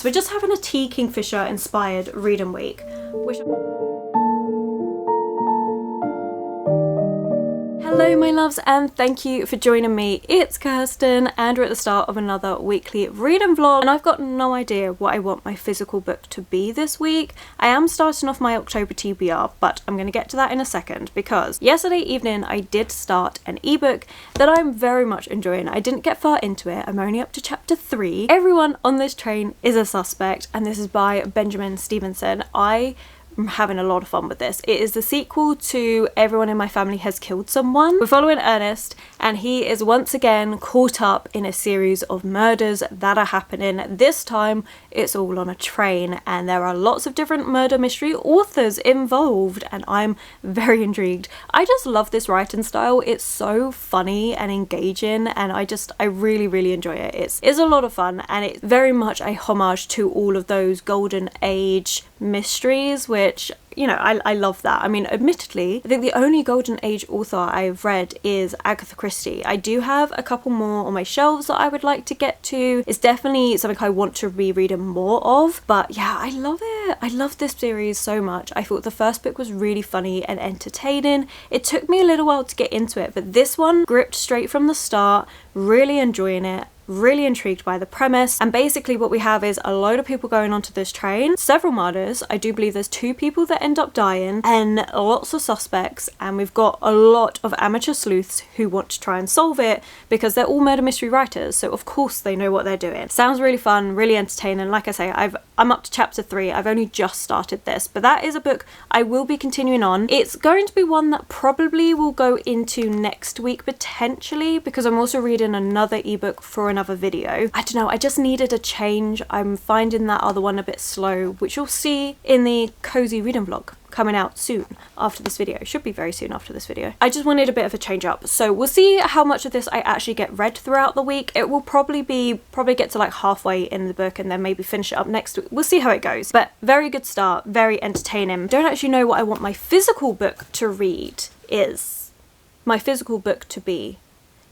we're just having a T Kingfisher inspired reading week, which... Hello my loves, and thank you for joining me. It's Kirsten and we're at the start of another weekly reading vlog, and I've got no idea what I want my physical book to be this week. I am starting off my October TBR, but I'm going to get to that in a second because yesterday evening I did start an ebook that I'm very much enjoying. I didn't get far into it, I'm only up to chapter 3. Everyone on this train is a suspect, and this is by Benjamin Stevenson. I'm having a lot of fun with this. It is the sequel to Everyone in My Family Has Killed Someone. We're following Ernest, and he is once again caught up in a series of murders that are happening. This time it's all on a train, and there are lots of different murder mystery authors involved, and I'm very intrigued. I just love this writing style. It's so funny and engaging, and I really enjoy it. It's a lot of fun, and it's very much a homage to all of those golden age mysteries, which, you know, I love that. I mean, admittedly, I think the only golden age author I've read is Agatha Christie. I do have a couple more on my shelves that I would like to get to. It's definitely something I want to be reading more of, but yeah, I love it. I love this series so much. I thought the first book was really funny and entertaining. It took me a little while to get into it, but this one gripped straight from the start, really enjoying it. Really intrigued by the premise, and basically what we have is a load of people going onto this train, several murders. I do believe there's 2 people that end up dying, and lots of suspects, and we've got a lot of amateur sleuths who want to try and solve it because they're all murder mystery writers, so of course they know what they're doing. Sounds really fun, really entertaining. Like I say, I'm up to chapter 3. I've only just started this, but that is a book I will be continuing on. It's going to be one that probably will go into next week potentially, because I'm also reading another ebook for another video. I don't know, I just needed a change. I'm finding that other one a bit slow, which you'll see in the cozy reading vlog coming out soon after this video. Should be very soon after this video. I just wanted a bit of a change up, so we'll see how much of this I actually get read throughout the week. It will probably get to like halfway in the book and then maybe finish it up next week. We'll see how it goes, but very good start, very entertaining. Don't actually know what I want my physical book to read is. My physical book to be.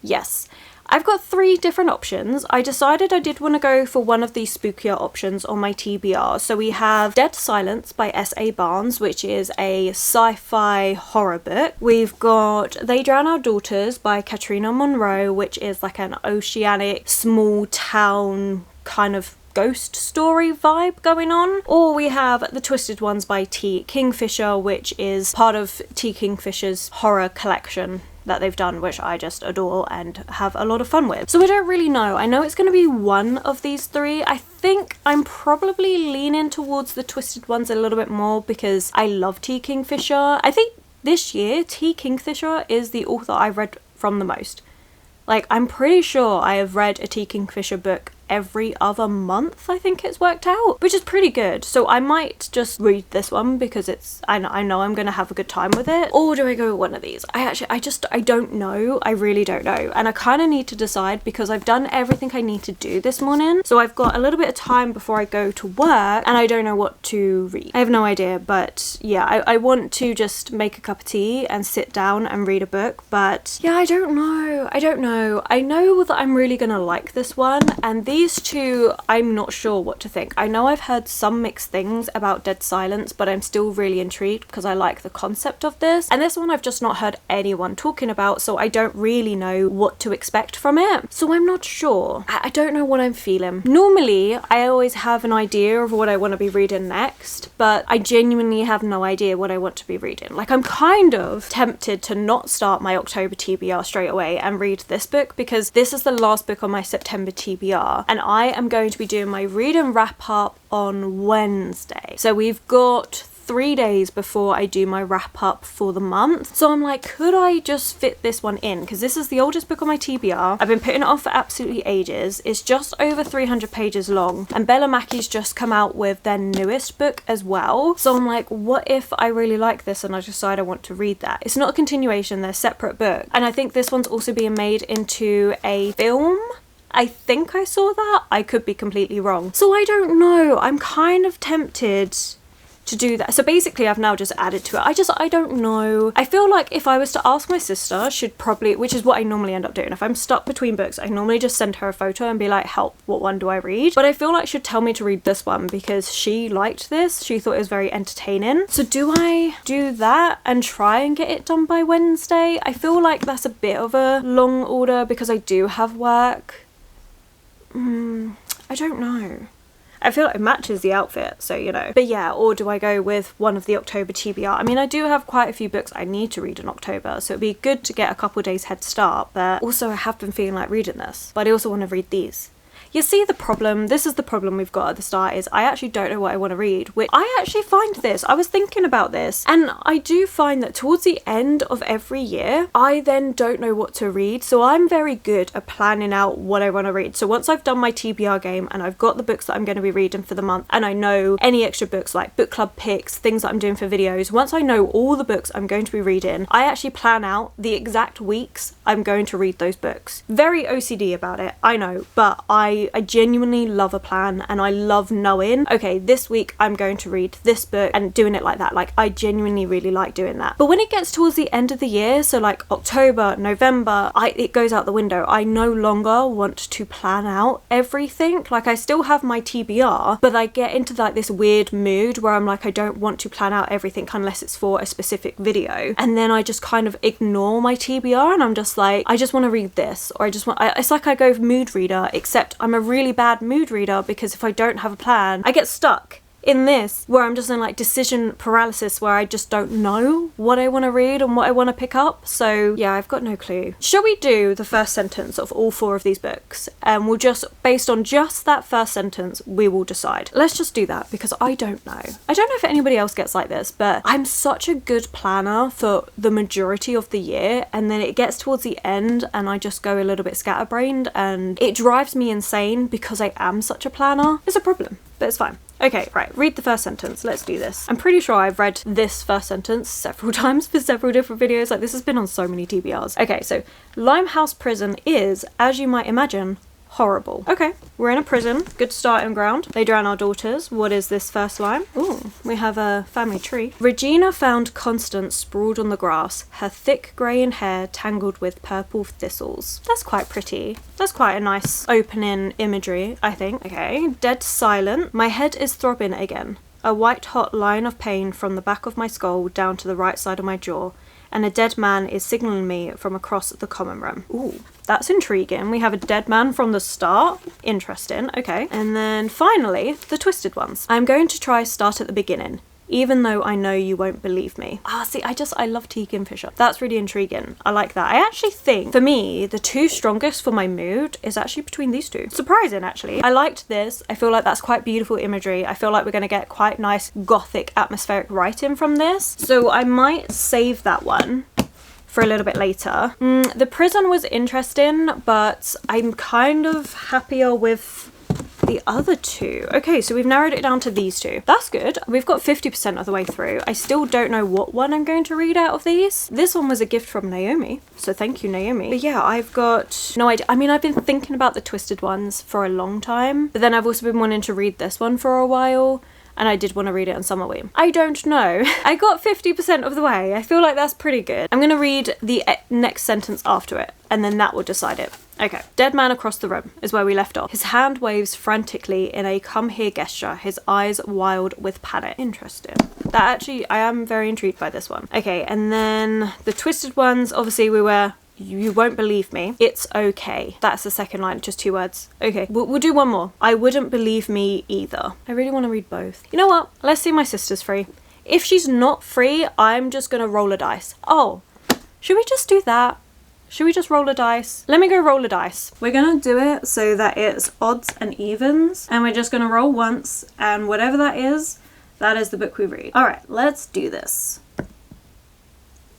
Yes. I've got 3 different options. I decided I did want to go for one of these spookier options on my TBR. So we have Dead Silence by S.A. Barnes, which is a sci-fi horror book. We've got They Drown Our Daughters by Katrina Monroe, which is like an oceanic, small town kind of ghost story vibe going on. Or we have The Twisted Ones by T Kingfisher, which is part of T Kingfisher's horror collection that they've done, which I just adore and have a lot of fun with. So I don't really know. I know it's going to be one of these 3. I think I'm probably leaning towards The Twisted Ones a little bit more because I love T Kingfisher. I think this year T Kingfisher is the author I've read from the most. Like, I'm pretty sure I have read a T Kingfisher book every other month, I think it's worked out, which is pretty good. So I might just read this one because I know I'm gonna have a good time with it. Or do I go with one of these? I don't know. I really don't know, and I kind of need to decide because I've done everything I need to do this morning, so I've got a little bit of time before I go to work, and I don't know what to read. I have no idea, but yeah, I want to just make a cup of tea and sit down and read a book, but yeah, I don't know. I know that I'm really gonna like this one, and these 2, I'm not sure what to think. I know I've heard some mixed things about Dead Silence, but I'm still really intrigued because I like the concept of this. And this one I've just not heard anyone talking about, so I don't really know what to expect from it. So I'm not sure. I don't know what I'm feeling. Normally, I always have an idea of what I want to be reading next, but I genuinely have no idea what I want to be reading. Like, I'm kind of tempted to not start my October TBR straight away and read this book because this is the last book on my September TBR, and I am going to be doing my read and wrap up on Wednesday. So we've got 3 days before I do my wrap up for the month. So I'm like, could I just fit this one in? Because this is the oldest book on my TBR. I've been putting it off for absolutely ages. It's just over 300 pages long, and Bella Mackie's just come out with their newest book as well. So I'm like, what if I really like this and I decide I want to read that? It's not a continuation, they're separate books. And I think this one's also being made into a film. I think I saw that. I could be completely wrong. So I don't know. I'm kind of tempted to do that. So basically I've now just added to it. I don't know. I feel like if I was to ask my sister, she'd probably, which is what I normally end up doing. If I'm stuck between books, I normally just send her a photo and be like, help, what one do I read? But I feel like she'd tell me to read this one because she liked this. She thought it was very entertaining. So do I do that and try and get it done by Wednesday? I feel like that's a bit of a long order because I do have work. I don't know. I feel like it matches the outfit, so you know. But yeah, or do I go with one of the October TBR? I mean, I do have quite a few books I need to read in October, so it'd be good to get a couple of days head start, but also I have been feeling like reading this, but I also want to read these. You see the problem, this is the problem we've got at the start, is I actually don't know what I want to read, which I actually find this, I was thinking about this, and I do find that towards the end of every year, I then don't know what to read, so I'm very good at planning out what I want to read. So once I've done my TBR game and I've got the books that I'm going to be reading for the month, and I know any extra books like book club picks, things that I'm doing for videos, once I know all the books I'm going to be reading, I actually plan out the exact weeks I'm going to read those books. Very OCD about it, I know, but I genuinely love a plan, and I love knowing, okay, this week I'm going to read this book, and doing it like that. Like, I genuinely really like doing that. But when it gets towards the end of the year, so like October, November, it goes out the window. I no longer want to plan out everything. Like, I still have my TBR, but I get into like this weird mood where I'm like, I don't want to plan out everything unless it's for a specific video, and then I just kind of ignore my TBR, and I'm just like, I just want to read this, or it's like I go mood reader, except I'm a really bad mood reader because if I don't have a plan, I get stuck in this where I'm just in like decision paralysis where I just don't know what I want to read and what I want to pick up. So yeah, I've got no clue. Shall we do the first sentence of all 4 of these books, and we'll just, based on just that first sentence, we will decide. Let's just do that because I don't know. I don't know if anybody else gets like this, but I'm such a good planner for the majority of the year, and then it gets towards the end and I just go a little bit scatterbrained, and it drives me insane because I am such a planner. It's a problem, but it's fine. Okay, right, read the first sentence. Let's do this. I'm pretty sure I've read this first sentence several times for several different videos. Like, this has been on so many TBRs. Okay, so Limehouse Prison is, as you might imagine, horrible. Okay, we're in a prison. Good starting ground. They drown our daughters. What is this first line? Ooh, we have a family tree. Regina found Constance sprawled on the grass, her thick greying hair tangled with purple thistles. That's quite pretty. That's quite a nice opening imagery, I think. Okay, dead silent. My head is throbbing again. A white hot line of pain from the back of my skull down to the right side of my jaw, and a dead man is signalling me from across the common room. Ooh, that's intriguing. We have a dead man from the start. Interesting, okay. And then finally, the twisted ones. I'm going to try start at the beginning, even though I know you won't believe me. See, I love T Kingfisher. That's really intriguing. I like that. I actually think, for me, the 2 strongest for my mood is actually between these 2. Surprising, actually. I liked this. I feel like that's quite beautiful imagery. I feel like we're going to get quite nice gothic atmospheric writing from this. So I might save that one for a little bit later. The prison was interesting, but I'm kind of happier with the other 2. Okay, so we've narrowed it down to these 2. That's good. We've got 50% of the way through. I still don't know what one I'm going to read out of these. This one was a gift from Naomi, so thank you, Naomi. But yeah, I've got no idea. I mean, I've been thinking about the twisted ones for a long time, but then I've also been wanting to read this one for a while, and I did want to read it on Summer Week. I don't know. I got 50% of the way. I feel like that's pretty good. I'm gonna read the next sentence after it, and then that will decide it. Okay. Dead man across the room is where we left off. His hand waves frantically in a come here gesture, his eyes wild with panic. Interesting. That actually, I am very intrigued by this one. Okay, and then the twisted ones, obviously we were, you won't believe me. It's okay. That's the second line, just 2 words. Okay, we'll do one more. I wouldn't believe me either. I really want to read both. You know what? Let's see my sister's free. If she's not free, I'm just gonna roll a dice. Oh, should we just do that? Should we just roll a dice? Let me go roll a dice. We're gonna do it so that it's odds and evens, and we're just gonna roll once, and whatever that is the book we read. All right, let's do this.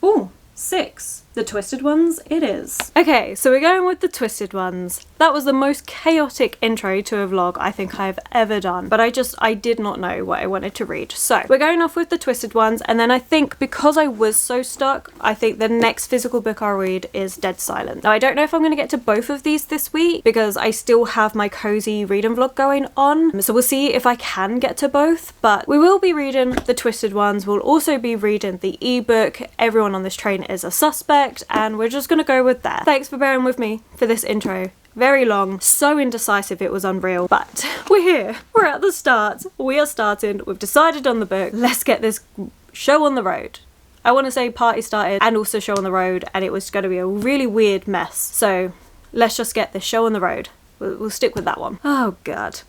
Ooh, 6. the twisted ones it is. Okay, so we're going with the twisted ones. That was the most chaotic intro to a vlog I think I've ever done, but I did not know what I wanted to read. So we're going off with the twisted ones, and then I think because I was so stuck, I think the next physical book I'll read is Dead Silence. Now I don't know if I'm going to get to both of these this week because I still have my cozy reading vlog going on, so we'll see if I can get to both, but we will be reading the twisted ones. We'll also be reading the ebook Everyone on This Train is a Suspect, and we're just going to go with that. Thanks for bearing with me for this intro. Very long, so indecisive it was unreal, but we're here. We're at the start. We are starting. We've decided on the book. Let's get this show on the road. I want to say party started and also show on the road, and it was going to be a really weird mess. So let's just get this show on the road. We'll stick with that one. Oh God.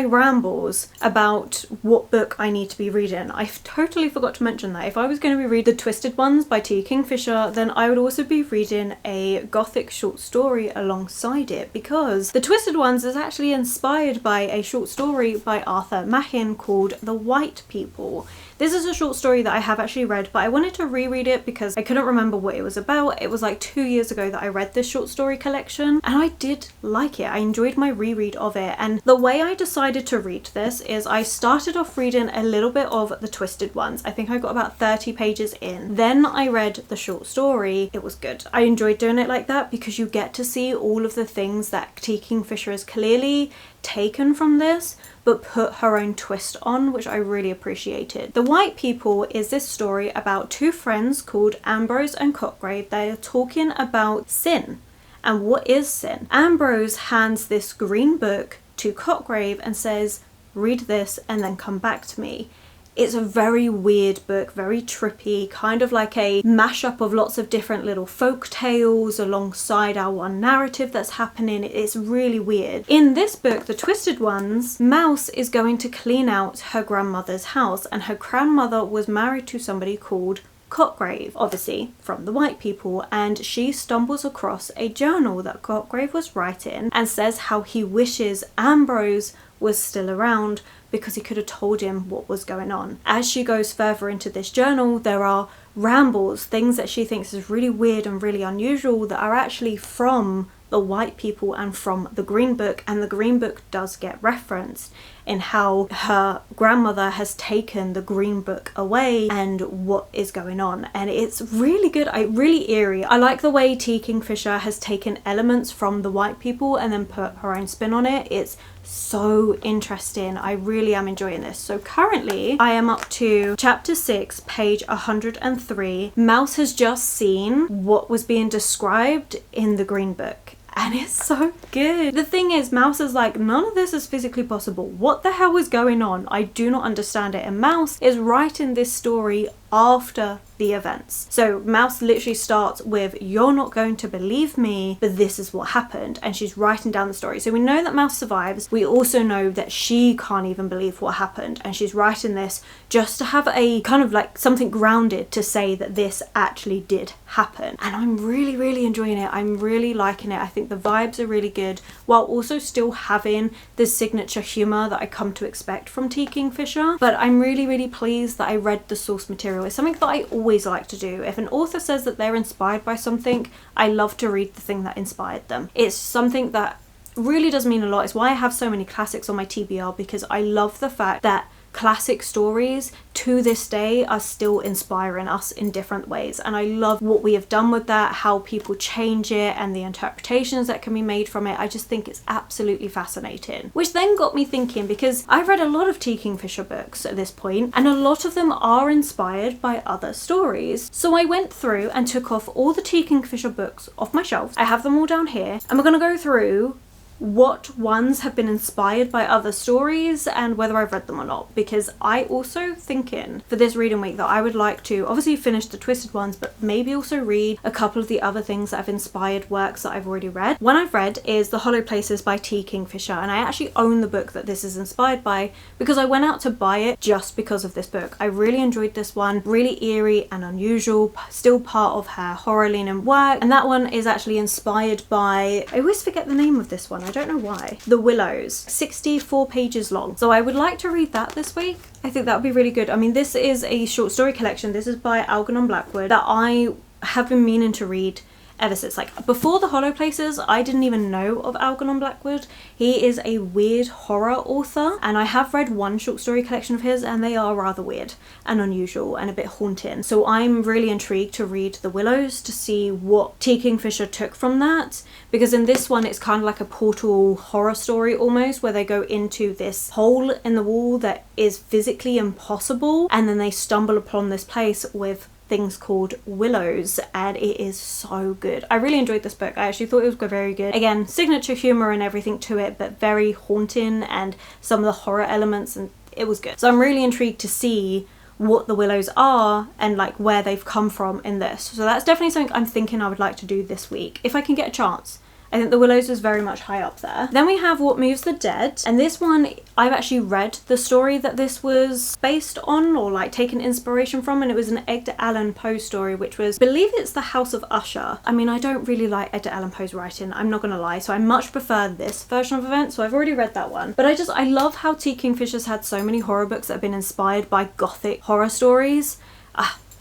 Rambles about what book I need to be reading, I totally forgot to mention that if I was going to be reading The Twisted Ones by T Kingfisher, then I would also be reading a gothic short story alongside it, because The Twisted Ones is actually inspired by a short story by Arthur Machen called The White People. This is a short story that I have actually read, but I wanted to reread it because I couldn't remember what it was about. It was like 2 years ago that I read this short story collection, and I did like it. I enjoyed my reread of it, and the way I decided to read this is I started off reading a little bit of The Twisted Ones. I think I got about 30 pages in. Then I read the short story. It was good. I enjoyed doing it like that because you get to see all of the things that T Kingfisher has clearly taken from this but put her own twist on, which I really appreciated. The White People is this story about two friends called Ambrose and Cotgrave. They are talking about sin and what is sin. Ambrose hands this green book to Cotgrave and says, read this and then come back to me. It's a very weird book, very trippy, kind of like a mashup of lots of different little folk tales alongside our one narrative that's happening. It's really weird. In this book, The Twisted Ones, Mouse is going to clean out her grandmother's house, and her grandmother was married to somebody called Cotgrave, obviously from the White People, and she stumbles across a journal that Cotgrave was writing and says how he wishes Ambrose was still around because he could have told him what was going on. As she goes further into this journal, there are rambles, things that she thinks is really weird and really unusual that are actually from the White People and from the Green Book, and the Green Book does get referenced in how her grandmother has taken the Green Book away and what is going on, and it's really good. Really eerie. I like the way T Kingfisher has taken elements from the White People and then put her own spin on it. It's so interesting. I really am enjoying this. So currently I am up to chapter 6, page 103. Mouse has just seen what was being described in the Green Book, and it's so good. The thing is, Mouse is like, none of this is physically possible. What the hell is going on? I do not understand it. And Mouse is writing this story after the events. So Mouse literally starts with, you're not going to believe me, but this is what happened, and she's writing down the story. So we know that Mouse survives. We also know that she can't even believe what happened, and she's writing this just to have a kind of like something grounded to say that this actually did happen. And I'm really enjoying it. I'm really liking it. I think the vibes are really good, while also still having the signature humor that I come to expect from T Kingfisher. But I'm really pleased that I read the source material. It's something that I always like to do. If an author says that they're inspired by something, I love to read the thing that inspired them. It's something that really does mean a lot. It's why I have so many classics on my TBR, because I love the fact that classic stories to this day are still inspiring us in different ways, and I love what we have done with that, how people change it and the interpretations that can be made from it. I just think it's absolutely fascinating, which then got me thinking, because I've read a lot of T Kingfisher books at this point and a lot of them are inspired by other stories. So I went through and took off all the T Kingfisher books off my shelves. I have them all down here and we're going to go through what ones have been inspired by other stories and whether I've read them or not, because I also thinking for this reading week that I would like to obviously finish the Twisted ones, but maybe also read a couple of the other things that have inspired works that I've already read. One I've read is The Hollow Places by T Kingfisher, and I actually own the book that this is inspired by because I went out to buy it just because of this book. I really enjoyed this one, really eerie and unusual, still part of her horror leaning work, and that one is actually inspired by, I always forget the name of this one, I don't know why, The Willows, 64 pages long. So I would like to read that this week. I think that would be really good. I mean, this is a short story collection. This is by Algernon Blackwood that I have been meaning to read ever since. Like, before The Hollow Places, I didn't even know of Algernon Blackwood. He is a weird horror author, and I have read one short story collection of his and they are rather weird and unusual and a bit haunting. So I'm really intrigued to read The Willows to see what T Kingfisher took from that, because in this one it's kind of like a portal horror story almost, where they go into this hole in the wall that is physically impossible and then they stumble upon this place with things called willows, and it is so good. I really enjoyed this book. I actually thought it was very good. Again, signature humor and everything to it, but very haunting and some of the horror elements, and it was good. So I'm really intrigued to see what the willows are and like where they've come from in this. So that's definitely something I'm thinking I would like to do this week if I can get a chance. I think The Willows is very much high up there. Then we have What Moves the Dead, and this one I've actually read the story that this was based on, or like taken inspiration from, and it was an Edgar Allan Poe story, which was, I believe it's The House of Usher. I mean, I don't really like Edgar Allan Poe's writing, I'm not gonna lie, so I much prefer this version of events, so I've already read that one. But I love how T Kingfisher's had so many horror books that have been inspired by gothic horror stories.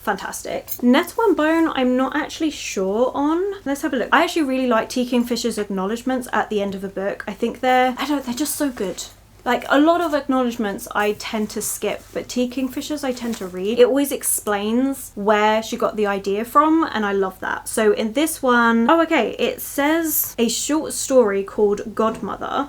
Fantastic. Nettle and Bone, I'm not actually sure on. Let's have a look. I actually really like T Kingfisher's acknowledgements at the end of a book. I think they're just so good. Like, a lot of acknowledgements I tend to skip, but T Kingfisher's I tend to read. It always explains where she got the idea from, and I love that. So in this one, oh okay, it says a short story called Godmother.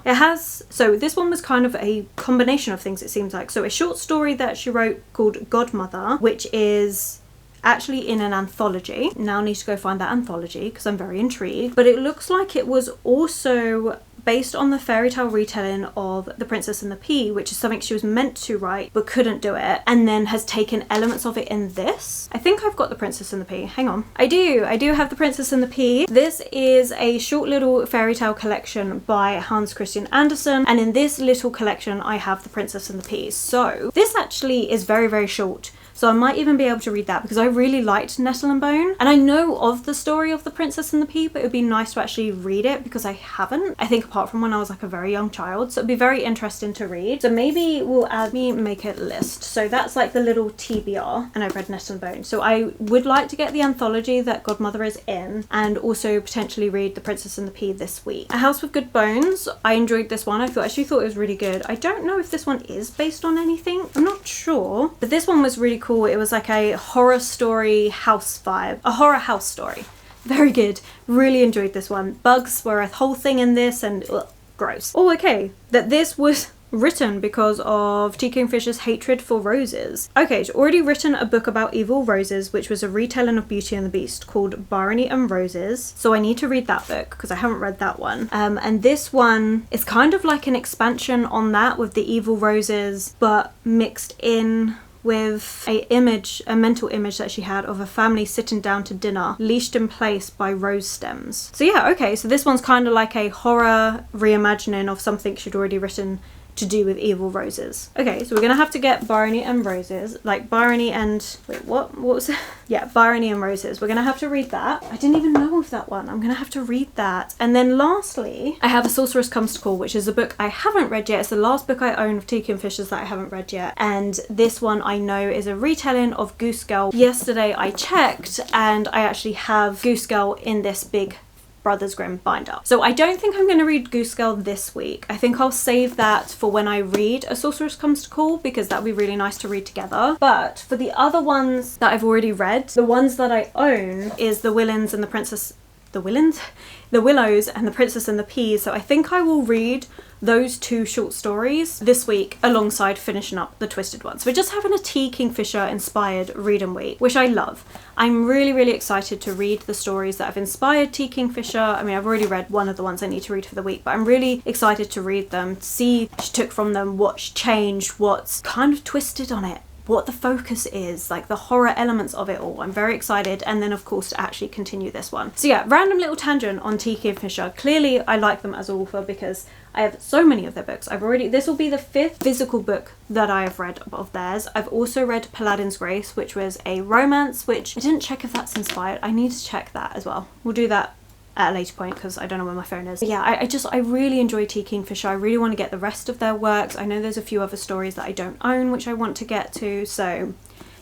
So this one was kind of a combination of things, it seems like. So a short story that she wrote called Godmother, which is actually in an anthology. Now I need to go find that anthology because I'm very intrigued. But it looks like it was also based on the fairy tale retelling of The Princess and the Pea, which is something she was meant to write but couldn't do it, and then has taken elements of it in this. I think I've got The Princess and the Pea. Hang on. I do have The Princess and the Pea. This is a short little fairy tale collection by Hans Christian Andersen, and in this little collection I have The Princess and the Pea. So this actually is very, very short. So I might even be able to read that because I really liked Nettle and Bone. And I know of the story of The Princess and the Pea, but it would be nice to actually read it because I haven't. I think apart from when I was like a very young child. So it'd be very interesting to read. So maybe we'll make a list. So that's like the little TBR. And I've read Nettle and Bone. So I would like to get the anthology that Godmother is in, and also potentially read The Princess and the Pea this week. A House with Good Bones. I enjoyed this one. I actually thought it was really good. I don't know if this one is based on anything. I'm not sure. But this one was really cool. It was like a horror story house vibe, a horror house story. Very good. Really enjoyed this one. Bugs were a whole thing in this, and ugh, gross. Oh, okay. That this was written because of T Kingfisher's hatred for roses. Okay, she's already written a book about evil roses, which was a retelling of Beauty and the Beast called Barony and Roses. So I need to read that book because I haven't read that one. And this one is kind of like an expansion on that with the evil roses, but mixed in with a mental image that she had of a family sitting down to dinner, leashed in place by rose stems. So yeah, okay, so this one's kind of like a horror reimagining of something she'd already written to do with evil roses. Okay, so we're gonna have to get Barony and Roses, like Barony and, wait, what was it? Yeah, Barony and Roses. We're gonna have to read that. I didn't even know of that one. I'm gonna have to read that. And then lastly, I have A Sorceress Comes to Call, which is a book I haven't read yet. It's the last book I own of T Kingfisher's that I haven't read yet. And this one I know is a retelling of Goose Girl. Yesterday I checked and I actually have Goose Girl in this big Brothers Grimm binder. So I don't think I'm going to read Goose Girl this week. I think I'll save that for when I read A Sorceress Comes to Call, because that would be really nice to read together. But for the other ones that I've already read, the ones that I own is The Willows and the Princess... The Willows and the Princess and the Peas. So I think I will read those 2 short stories this week alongside finishing up the Twisted ones. We're just having a T Kingfisher inspired reading week, which I love. I'm really excited to read the stories that have inspired T Kingfisher. I mean, I've already read one of the ones I need to read for the week, but I'm really excited to read them, to see what she took from them, what's changed, what's kind of twisted on it, what the focus is, like the horror elements of it all. I'm very excited. And then of course to actually continue this one. So yeah, random little tangent on T Kingfisher. Clearly I like them as an author because I have so many of their books. This will be the 5th physical book that I have read of theirs. I've also read Paladin's Grace, which was a romance, which I didn't check if that's inspired. I need to check that as well. We'll do that at a later point because I don't know where my phone is. But yeah, I really enjoy T Kingfisher. I really want to get the rest of their works. I know there's a few other stories that I don't own which I want to get to, so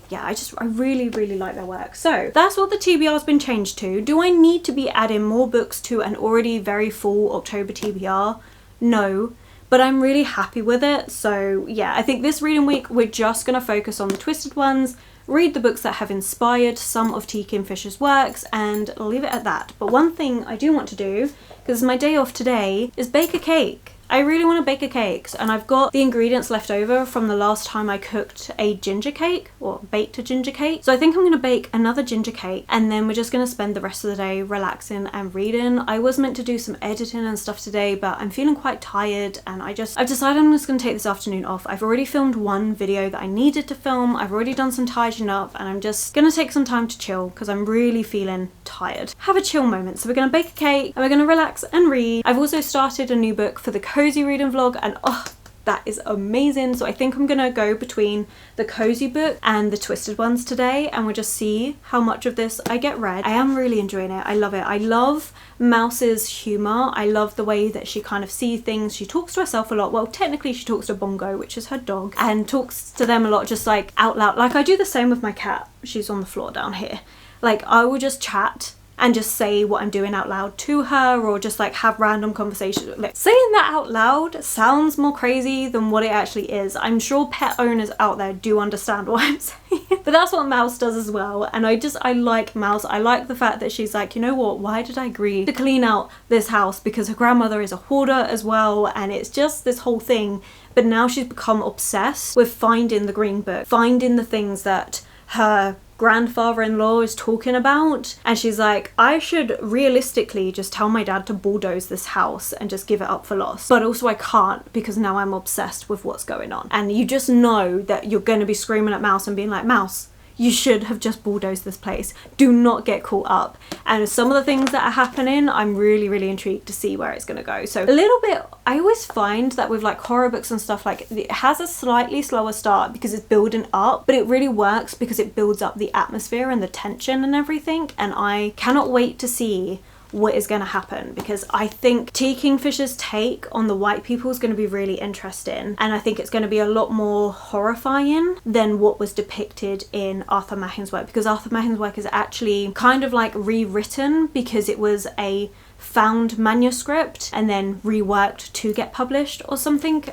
yeah, I really like their work. So that's what the TBR has been changed to. Do I need to be adding more books to an already very full October TBR? No, but I'm really happy with it. So yeah, I think this reading week we're just going to focus on the Twisted ones, read the books that have inspired some of T Kingfisher's works, and leave it at that. But one thing I do want to do, because my day off today, is bake a cake. I really want to bake a cake, and I've got the ingredients left over from the last time I cooked a ginger cake, or baked a ginger cake. So I think I'm going to bake another ginger cake, and then we're just going to spend the rest of the day relaxing and reading. I was meant to do some editing and stuff today, but I'm feeling quite tired, and I've decided I'm just going to take this afternoon off. I've already filmed one video that I needed to film. I've already done some tidying up, and I'm just going to take some time to chill because I'm really feeling tired. Have a chill moment. So we're going to bake a cake, and we're going to relax and read. I've also started a new book for the cozy reading vlog, and oh, that is amazing. So I think I'm gonna go between the cozy book and the Twisted ones today, and we'll just see how much of this I get read. I am really enjoying it. I love it. I love Mouse's humor. I love the way that she kind of sees things. She talks to herself a lot. Well, technically she talks to Bongo, which is her dog, and talks to them a lot, just like out loud. Like I do the same with my cat. She's on the floor down here. Like I will just chat and just say what I'm doing out loud to her, or just like have random conversations. Like, saying that out loud sounds more crazy than what it actually is. I'm sure pet owners out there do understand what I'm saying, but that's what Mouse does as well. And I like Mouse. I like the fact that she's like, you know what, why did I agree to clean out this house? Because her grandmother is a hoarder as well, and it's just this whole thing. But now she's become obsessed with finding the green book, finding the things that her grandfather-in-law is talking about, and she's like, I should realistically just tell my dad to bulldoze this house and just give it up for lost, but also I can't because now I'm obsessed with what's going on. And you just know that you're going to be screaming at Mouse and being like, Mouse, you should have just bulldozed this place. Do not get caught up. And some of the things that are happening, I'm really intrigued to see where it's going to go. So a little bit, I always find that with like horror books and stuff, like it has a slightly slower start because it's building up, but it really works because it builds up the atmosphere and the tension and everything. And I cannot wait to see what is going to happen, because I think T Kingfisher's take on the white people is going to be really interesting, and I think it's going to be a lot more horrifying than what was depicted in Arthur Machen's work, because Arthur Machen's work is actually kind of like rewritten because it was a found manuscript and then reworked to get published or something.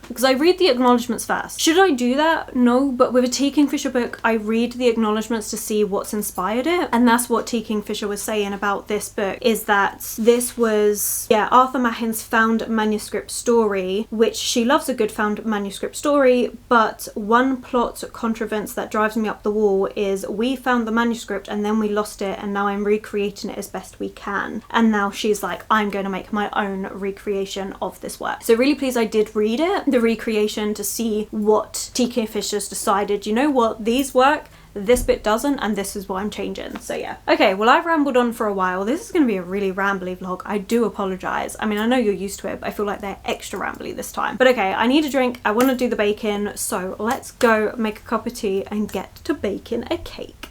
Because I read the acknowledgements first. Should I do that? No, but with a T Kingfisher book, I read the acknowledgements to see what's inspired it. And that's what T Kingfisher was saying about this book, is that this was, yeah, Arthur Machen's found manuscript story, which she loves a good found manuscript story, but one plot contrivance that drives me up the wall is we found the manuscript and then we lost it, and now I'm recreating it as best we can. And now she's like, I'm going to make my own recreation of this work. So really pleased I did read it, the recreation, to see what T Kingfisher's decided, you know what, these work, this bit doesn't, and this is what I'm changing. So yeah. Okay, well, I've rambled on for a while. This is going to be a really rambly vlog. I do apologize. I mean, I know you're used to it, but I feel like they're extra rambly this time. But okay, I need a drink. I want to do the baking. So let's go make a cup of tea and get to baking a cake.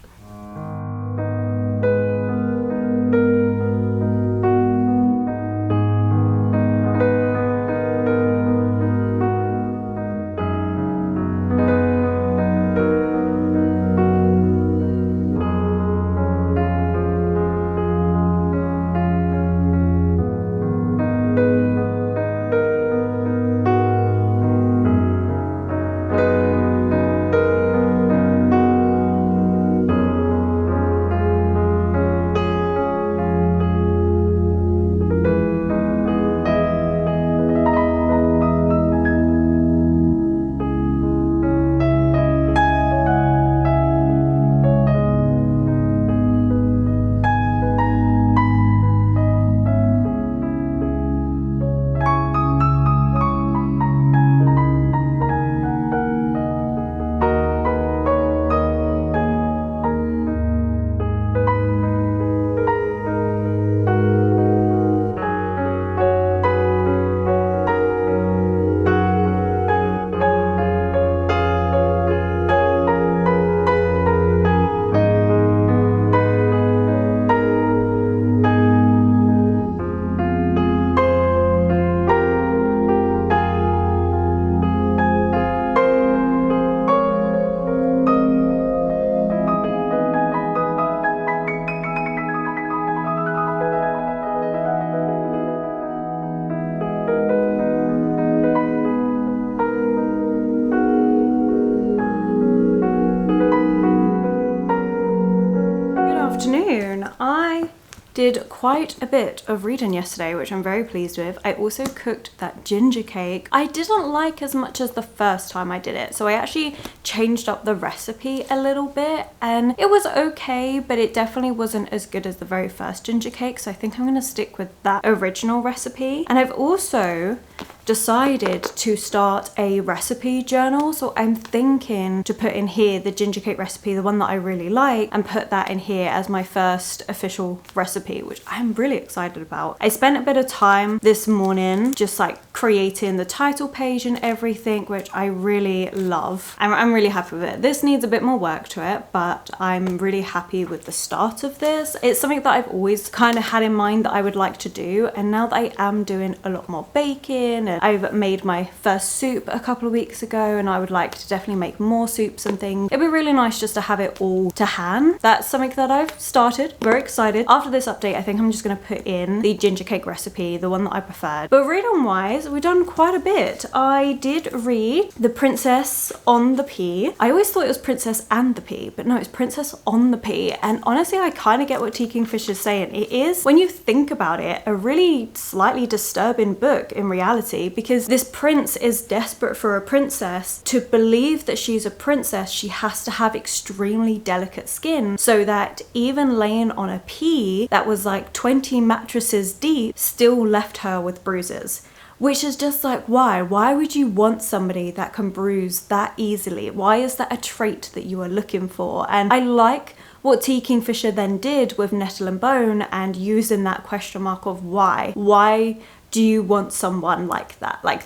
Did quite a bit of reading yesterday, which I'm very pleased with. I also cooked that ginger cake. I didn't like as much as the first time I did it, so I actually changed up the recipe a little bit and it was okay, but it definitely wasn't as good as the very first ginger cake, so I think I'm gonna stick with that original recipe. And I've also decided to start a recipe journal, so I'm thinking to put in here the ginger cake recipe, the one that I really like, and put that in here as my first official recipe, which I'm really excited about. I spent a bit of time this morning just like creating the title page and everything, which I really love. I'm really happy with it. This needs a bit more work to it, but I'm really happy with the start of this. It's something that I've always kind of had in mind that I would like to do, and now that I am doing a lot more baking, and I've made my first soup a couple of weeks ago, and I would like to definitely make more soups and things. It'd be really nice just to have it all to hand. That's something that I've started. Very excited. After this update, I think I'm just going to put in the ginger cake recipe, the one that I preferred. But read-on wise, we've done quite a bit. I did read The Princess on the Pea. I always thought it was Princess and the Pea, but no, it's Princess on the Pea. And honestly, I kind of get what T Kingfisher is saying. It is, when you think about it, a really slightly disturbing book in reality, because this prince is desperate for a princess. To believe that she's a princess, she has to have extremely delicate skin, so that even laying on a pea that was like 20 mattresses deep still left her with bruises. Which is just like, why? Why would you want somebody that can bruise that easily? Why is that a trait that you are looking for? And I like what T Kingfisher then did with Nettle and Bone, and using that question mark of why. Why do you want someone like that? Like,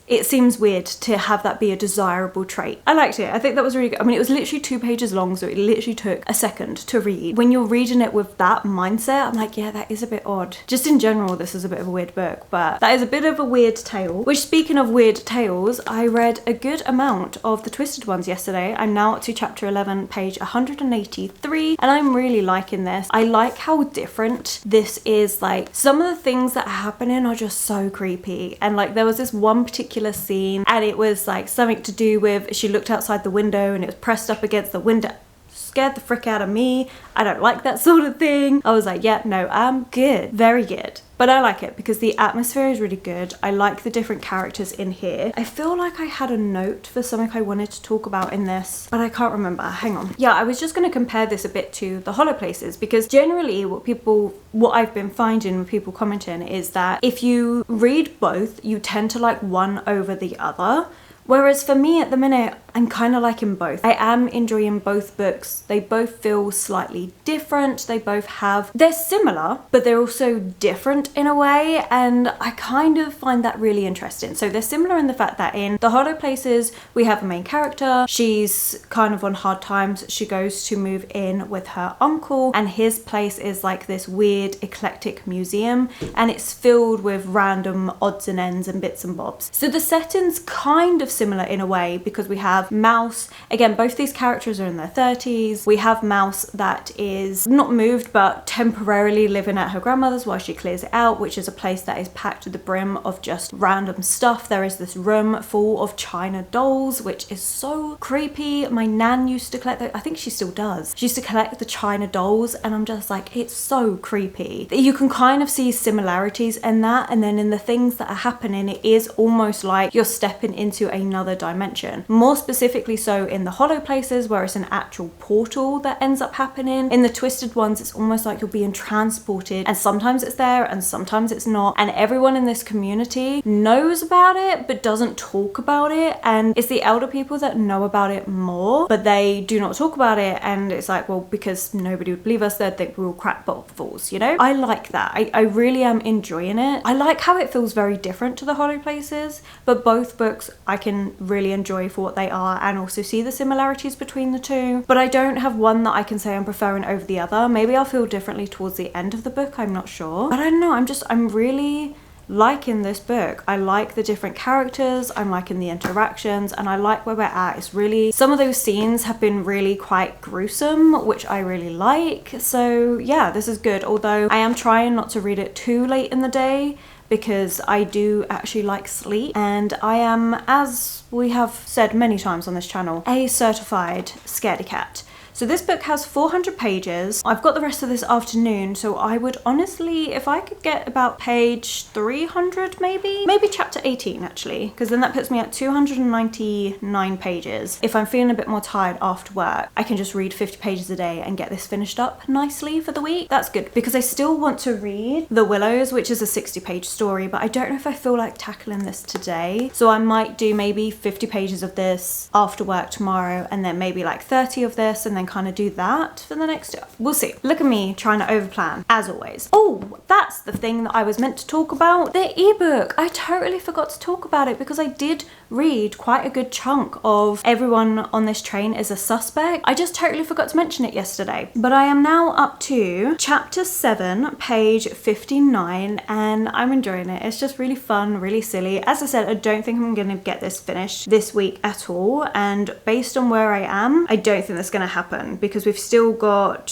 it seems weird to have that be a desirable trait. I liked it. I think that was really good. I mean, it was literally 2 pages long, so it literally took a second to read. When you're reading it with that mindset, I'm like, yeah, that is a bit odd. Just in general, this is a bit of a weird book, but that is a bit of a weird tale. Which, speaking of weird tales, I read a good amount of the Twisted ones yesterday. I'm now up to chapter 11, page 183, and I'm really liking this. I like how different this is. Like, some of the things that are happening are just so creepy, and like there was this one particular scene, and it was like something to do with, she looked outside the window and it was pressed up against the window. Scared the frick out of me. I don't like that sort of thing. I was like, yeah, no, I'm good. Very good. But I like it because the atmosphere is really good. I like the different characters in here. I feel like I had a note for something I wanted to talk about in this, but I can't remember. Hang on. Yeah, I was just going to compare this a bit to the Hollow Places, because generally what I've been finding with people commenting is that if you read both, you tend to like one over the other. Whereas for me at the minute, I'm kind of liking both. I am enjoying both books. They both feel slightly different. They're similar, but they're also different in a way. And I kind of find that really interesting. So they're similar in the fact that in The Hollow Places, we have a main character. She's kind of on hard times. She goes to move in with her uncle, and his place is like this weird eclectic museum, and it's filled with random odds and ends and bits and bobs. So the setting's kind of similar in a way, because we have Mouse. Again, both these characters are in their 30s. We have Mouse that is not moved but temporarily living at her grandmother's while she clears it out, which is a place that is packed to the brim of just random stuff. There is this room full of China dolls, which is so creepy. My nan used to collect I think she still does. She used to collect the China dolls, and I'm just like, it's so creepy. You can kind of see similarities in that, and then in the things that are happening, it is almost like you're stepping into another dimension. More specifically so in the Hollow Places, where it's an actual portal that ends up happening. In the Twisted ones, it's almost like you're being transported, and sometimes it's there and sometimes it's not, and everyone in this community knows about it but doesn't talk about it, and it's the elder people that know about it more, but they do not talk about it, and it's like, well, because nobody would believe us, they'd think we're all crackpots, you know? I like that. I really am enjoying it. I like how it feels very different to the Hollow Places, but both books I can really enjoy for what they are, and also see the similarities between the two. But I don't have one that I can say I'm preferring over the other. Maybe I'll feel differently towards the end of the book, I'm not sure. But I don't know, I'm really liking this book. I like the different characters, I'm liking the interactions, and I like where we're at. It's really, some of those scenes have been really quite gruesome, which I really like. So yeah, this is good, although I am trying not to read it too late in the day, because I do actually like sleep, and I am, as we have said many times on this channel, a certified scaredy cat. So this book has 400 pages. I've got the rest of this afternoon, so I would honestly, if I could get about page 300 maybe chapter 18 actually, because then that puts me at 299 pages. If I'm feeling a bit more tired after work, I can just read 50 pages a day and get this finished up nicely for the week. That's good, because I still want to read The Willows, which is a 60-page story, but I don't know if I feel like tackling this today. So I might do maybe 50 pages of this after work tomorrow, and then maybe like 30 of this, and then kind of do that for the next day. We'll see. Look at me trying to overplan, as always. Oh, that's the thing that I was meant to talk about. The ebook. I totally forgot to talk about it because I did read quite a good chunk of Everyone on This Train is a Suspect. I just totally forgot to mention it yesterday. But I am now up to chapter 7, page 59, and I'm enjoying it. It's just really fun, really silly. As I said, I don't think I'm going to get this finished this week at all, and based on where I am, I don't think that's going to happen because we've still got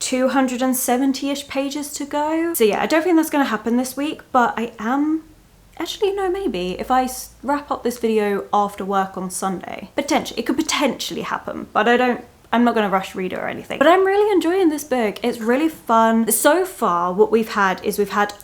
270-ish pages to go. So yeah, I don't think that's going to happen this week, but I am... Actually, no, maybe if I wrap up this video after work on Sunday. Potentially, it could potentially happen, but I'm not going to rush read it or anything. But I'm really enjoying this book. It's really fun. So far, what we've had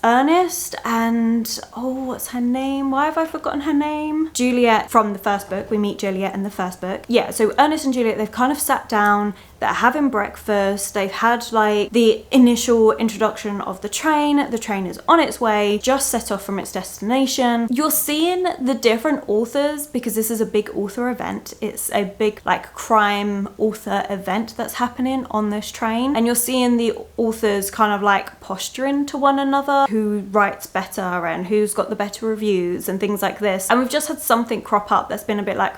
Ernest and, oh, what's her name? Why have I forgotten her name? Juliet from the first book. We meet Juliet in the first book. Yeah, so Ernest and Juliet, they've kind of sat down, they're having breakfast, they've had like the initial introduction of the train is on its way, just set off from its destination. You're seeing the different authors because this is a big author event. It's a big like crime author event that's happening on this train, and you're seeing the authors kind of like posturing to one another, who writes better and who's got the better reviews and things like this. And we've just had something crop up that's been a bit like,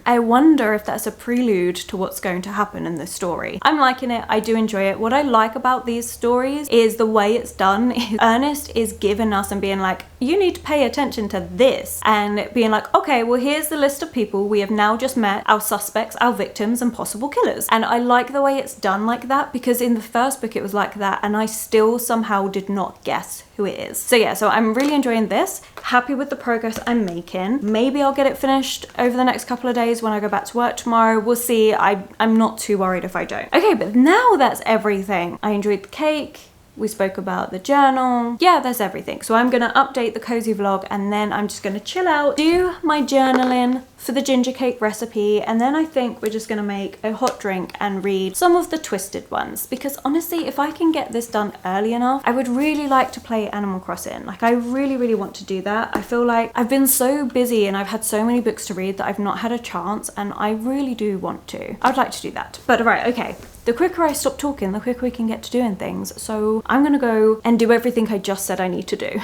I wonder if that's a prelude to what's going to happen in this story. I'm liking it. I do enjoy it. What I like about these stories is the way it's done. Ernest is giving us and being like, you need to pay attention to this, and being like, okay, well, here's the list of people we have now just met, our suspects, our victims, and possible killers. And I like the way it's done like that, because in the first book it was like that and I still somehow did not guess who it is. So yeah, so I'm really enjoying this. Happy with the progress I'm making. Maybe I'll get it finished over the next couple of days when I go back to work tomorrow. We'll see. I'm not too worried if I don't. Okay, but now that's everything. I enjoyed the cake. We spoke about the journal. Yeah, that's everything. So I'm gonna update the cozy vlog, and then I'm just gonna chill out, do my journaling for the ginger cake recipe, and then I think we're just gonna make a hot drink and read some of the twisted ones, because honestly, if I can get this done early enough, I would really like to play Animal Crossing. Like, I really want to do that. I feel like I've been so busy and I've had so many books to read that I've not had a chance, and I really do want to. I'd like to do that. But right, okay. The quicker I stop talking, the quicker we can get to doing things. So I'm gonna go and do everything I just said I need to do.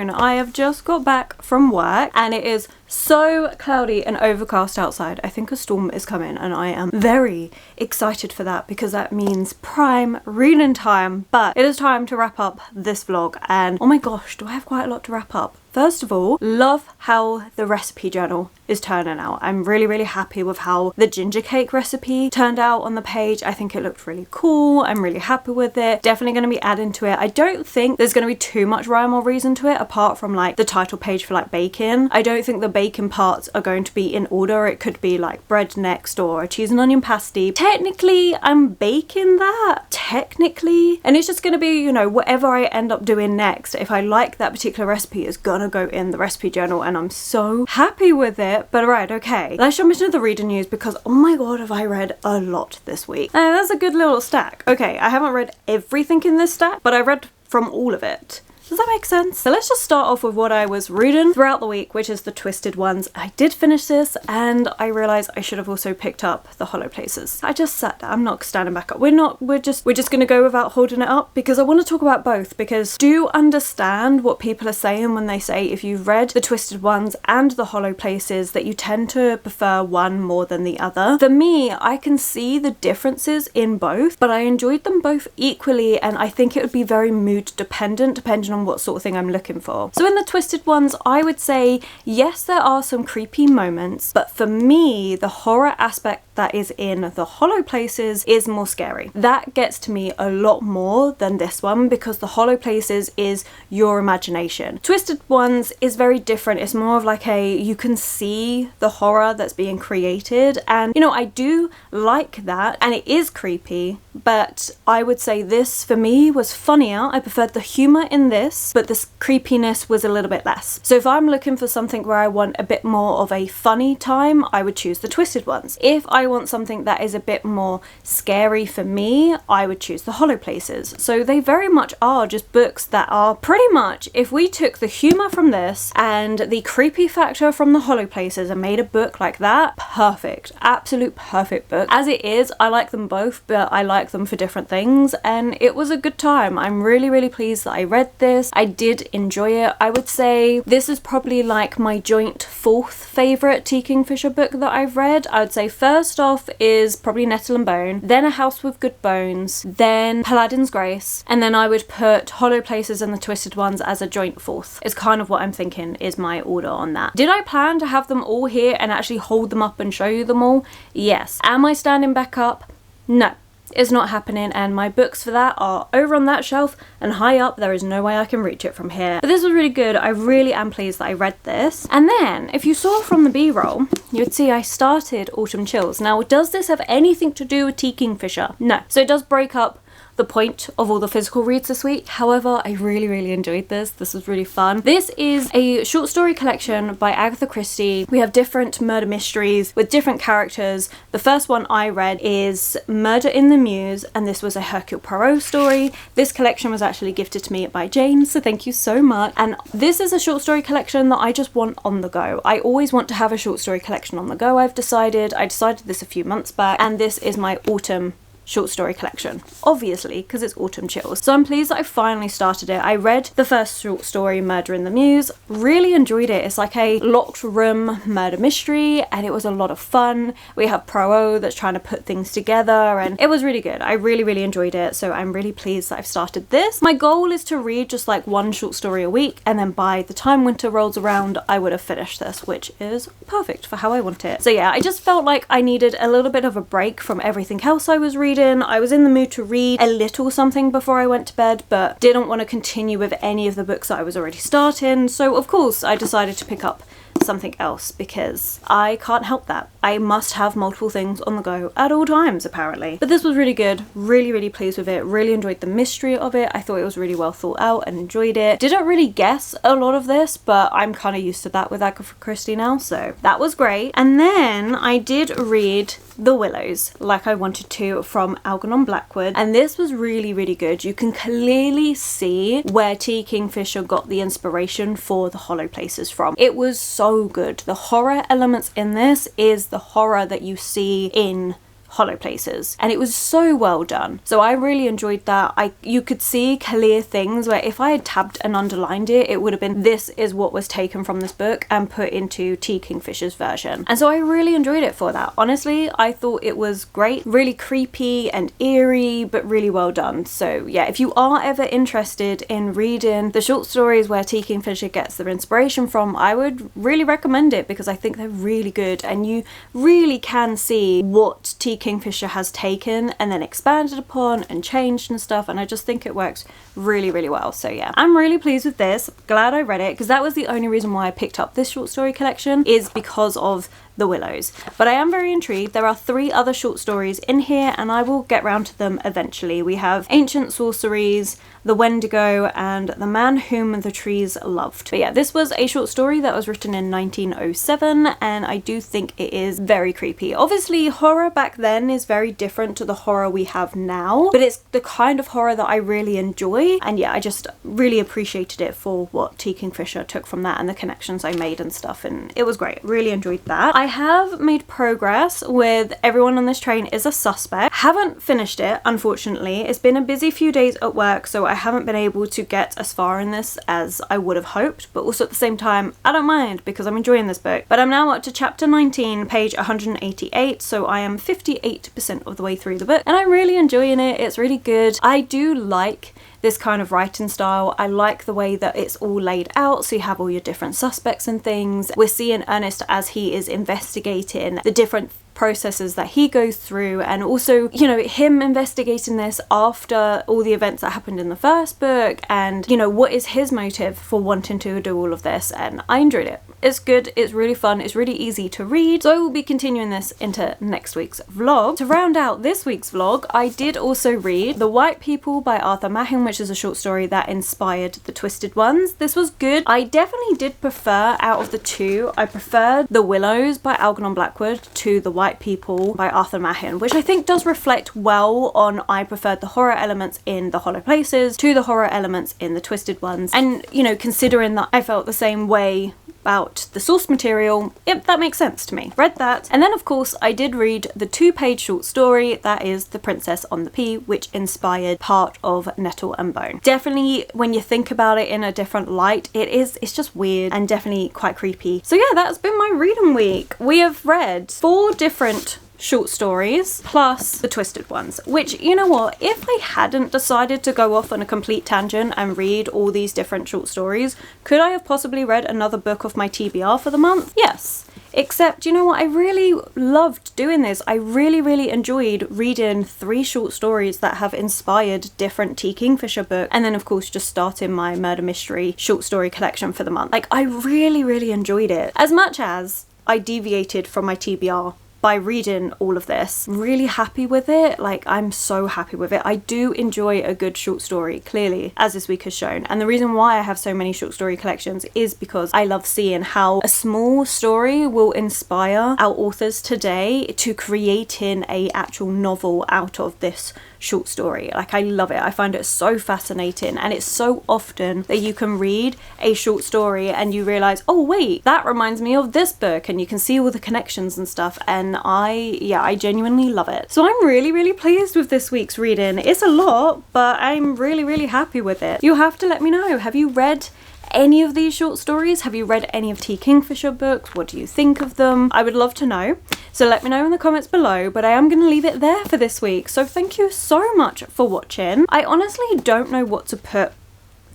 afternoon. I have just got back from work and it is so cloudy and overcast outside. I think a storm is coming and I am very excited for that because that means prime reading time. But it is time to wrap up this vlog and oh my gosh, do I have quite a lot to wrap up. First of all, love how the recipe journal is turning out. I'm really happy with how the ginger cake recipe turned out on the page. I think it looked really cool. I'm really happy with it. Definitely going to be adding to it. I don't think there's going to be too much rhyme or reason to it apart from like the title page for like bacon. I don't think the bacon parts are going to be in order. It could be like bread next or a cheese and onion pasty. Technically, I'm baking that. Technically. And it's just going to be, you know, whatever I end up doing next. If I like that particular recipe, it's gonna go in the recipe journal and I'm so happy with it. But right, okay, let's jump into the reading news because oh my god, have I read a lot this week. And that's a good little stack. Okay, I haven't read everything in this stack, but I read from all of it. Does that make sense? So let's just start off with what I was reading throughout the week, which is the Twisted ones. I did finish this and I realized I should have also picked up the Hollow Places. I just sat down. I'm not standing back up. We're just gonna go without holding it up because I want to talk about both because do understand what people are saying when they say if you've read the Twisted ones and the Hollow Places that you tend to prefer one more than the other. For me, I can see the differences in both, but I enjoyed them both equally and I think it would be very mood dependent depending on what sort of thing I'm looking for. So in the Twisted ones, I would say yes, there are some creepy moments, but for me, the horror aspect that is in the Hollow Places is more scary. That gets to me a lot more than this one because the Hollow Places is your imagination. Twisted ones is very different. It's more of like you can see the horror that's being created and you know, I do like that and it is creepy, but I would say this for me was funnier. I preferred the humor in this, but the creepiness was a little bit less. So if I'm looking for something where I want a bit more of a funny time, I would choose the Twisted ones. If I want something that is a bit more scary for me, I would choose the Hollow Places. So they very much are just books that are pretty much, if we took the humor from this and the creepy factor from the Hollow Places and made a book like that, perfect, absolute perfect book. As it is, I like them both, but I like them for different things and it was a good time. I'm really pleased that I read this. I did enjoy it. I would say this is probably like my joint fourth favorite T Kingfisher book that I've read. I would say first off is probably Nettle and Bone, then A House with Good Bones, then Paladin's Grace, and then I would put Hollow Places and the Twisted ones as a joint fourth. It's kind of what I'm thinking is my order on that. Did I plan to have them all here and actually hold them up and show you them all? Yes. Am I standing back up? No. It's not happening and my books for that are over on that shelf and high up. There is no way I can reach it from here. But this was really good. I really am pleased that I read this. And then if you saw from the b-roll, you would see I started Autumn Chills. Now, does this have anything to do with T Kingfisher? No. So it does break up the point of all the physical reads this week. However, I really enjoyed this. This was really fun. This is a short story collection by Agatha Christie. We have different murder mysteries with different characters. The first one I read is Murder in the Mews, and this was a Hercule Poirot story. This collection was actually gifted to me by Jane, so thank you so much. And this is a short story collection that I just want on the go. I always want to have a short story collection on the go, I decided this a few months back, and this is my autumn short story collection, obviously because it's Autumn Chills. So I'm pleased that I finally started it. I read the first short story, Murder in the Mews, really enjoyed it. It's like a locked room murder mystery and it was a lot of fun. We have Poirot that's trying to put things together and it was really good. I really enjoyed it, so I'm really pleased that I've started this. My goal is to read just like one short story a week, and then by the time winter rolls around I would have finished this, which is perfect for how I want it. So yeah, I just felt like I needed a little bit of a break from everything else I was reading. I was in the mood to read a little something before I went to bed, but didn't want to continue with any of the books that I was already starting, so of course I decided to pick up something else because I can't help that. I must have multiple things on the go at all times apparently. But this was really good, really pleased with it, really enjoyed the mystery of it. I thought it was really well thought out and enjoyed it. Didn't really guess a lot of this, but I'm kind of used to that with Agatha Christie now, so that was great. And then I did read The Willows, like I wanted to, from Algernon Blackwood, and this was really good. You can clearly see where T Kingfisher got the inspiration for the Hollow Places from. It was so good. The horror elements in this is the horror that you see in hollow places, and it was so well done. So I really enjoyed that. You could see clear things where if I had tabbed and underlined it, it would have been, this is what was taken from this book and put into T Kingfisher's version. And so I really enjoyed it for that. Honestly, I thought it was great, really creepy and eerie, but really well done. So yeah, if you are ever interested in reading the short stories where T Kingfisher gets their inspiration from, I would really recommend it, because I think they're really good, and you really can see what T Kingfisher has taken and then expanded upon and changed and stuff, and I just think it works really, really well. So yeah, I'm really pleased with this. Glad I read it, because that was the only reason why I picked up this short story collection, is because of the Willows. But I am very intrigued. There are 3 other short stories in here, and I will get round to them eventually. We have Ancient Sorceries, The Wendigo, and The Man Whom the Trees Loved. But yeah, this was a short story that was written in 1907, and I do think it is very creepy. Obviously, horror back then is very different to the horror we have now, but it's the kind of horror that I really enjoy, and yeah, I just really appreciated it for what T Kingfisher took from that and the connections I made and stuff, and it was great. Really enjoyed that. I have made progress with Everyone on This Train is a Suspect. Haven't finished it, unfortunately. It's been a busy few days at work, so I haven't been able to get as far in this as I would have hoped, but also at the same time, I don't mind, because I'm enjoying this book. But I'm now up to chapter 19, page 188, so I am 58% of the way through the book, and I'm really enjoying it. It's really good. I do like this kind of writing style. I like the way that it's all laid out, so you have all your different suspects and things. We're seeing Ernest as he is investigating the different processes that he goes through, and also, you know, him investigating this after all the events that happened in the first book, and, you know, what is his motive for wanting to do all of this, and I enjoyed it. It's good, it's really fun, it's really easy to read, so I will be continuing this into next week's vlog. To round out this week's vlog, I did also read The White People by Arthur Machen, which is a short story that inspired the Twisted ones. This was good. I definitely did prefer, out of the 2, I preferred The Willows by Algernon Blackwood to The White People by Arthur Machen, which I think does reflect well on, I preferred the horror elements in The Hollow Places to the horror elements in the Twisted ones, and, you know, considering that I felt the same way about the source material, that makes sense to me. Read that, and then of course I did read the 2-page short story that is The Princess on the Pea, which inspired part of Nettle and Bone. Definitely, when you think about it in a different light, it's just weird and definitely quite creepy. So yeah, that's been my reading week. We have read 4 different short stories plus the Twisted ones, which, you know what, if I hadn't decided to go off on a complete tangent and read all these different short stories, could I have possibly read another book of my TBR for the month? Yes. Except, you know what, I really loved doing this. I really enjoyed reading 3 short stories that have inspired different T Kingfisher books, and then of course just starting my murder mystery short story collection for the month. Like, I really enjoyed it. As much as I deviated from my TBR by reading all of this, really happy with it. Like, I'm so happy with it. I do enjoy a good short story, clearly, as this week has shown. And the reason why I have so many short story collections is because I love seeing how a small story will inspire our authors today to creating a actual novel out of this short story. Like, I love it. I find it so fascinating, and it's so often that you can read a short story and you realize, oh wait, that reminds me of this book, and you can see all the connections and stuff, and I genuinely love it. So I'm really pleased with this week's reading. It's a lot, but I'm really happy with it. You have to let me know, have you read any of these short stories? Have you read any of T Kingfisher books? What do you think of them? I would love to know. So let me know in the comments below, but I am going to leave it there for this week. So thank you so much for watching. I honestly don't know what to put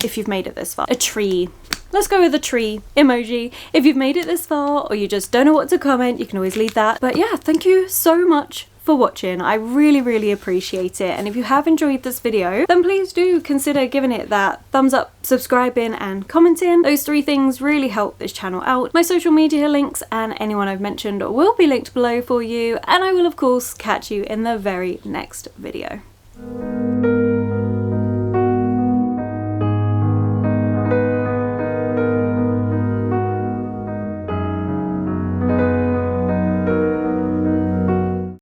if you've made it this far. A tree. Let's go with a tree emoji. If you've made it this far or you just don't know what to comment, you can always leave that. But yeah, thank you so much for watching. I really appreciate it, and if you have enjoyed this video, then please do consider giving it that thumbs up, subscribing and commenting. Those 3 things really help this channel out. My social media links and anyone I've mentioned will be linked below for you, and I will of course catch you in the very next video.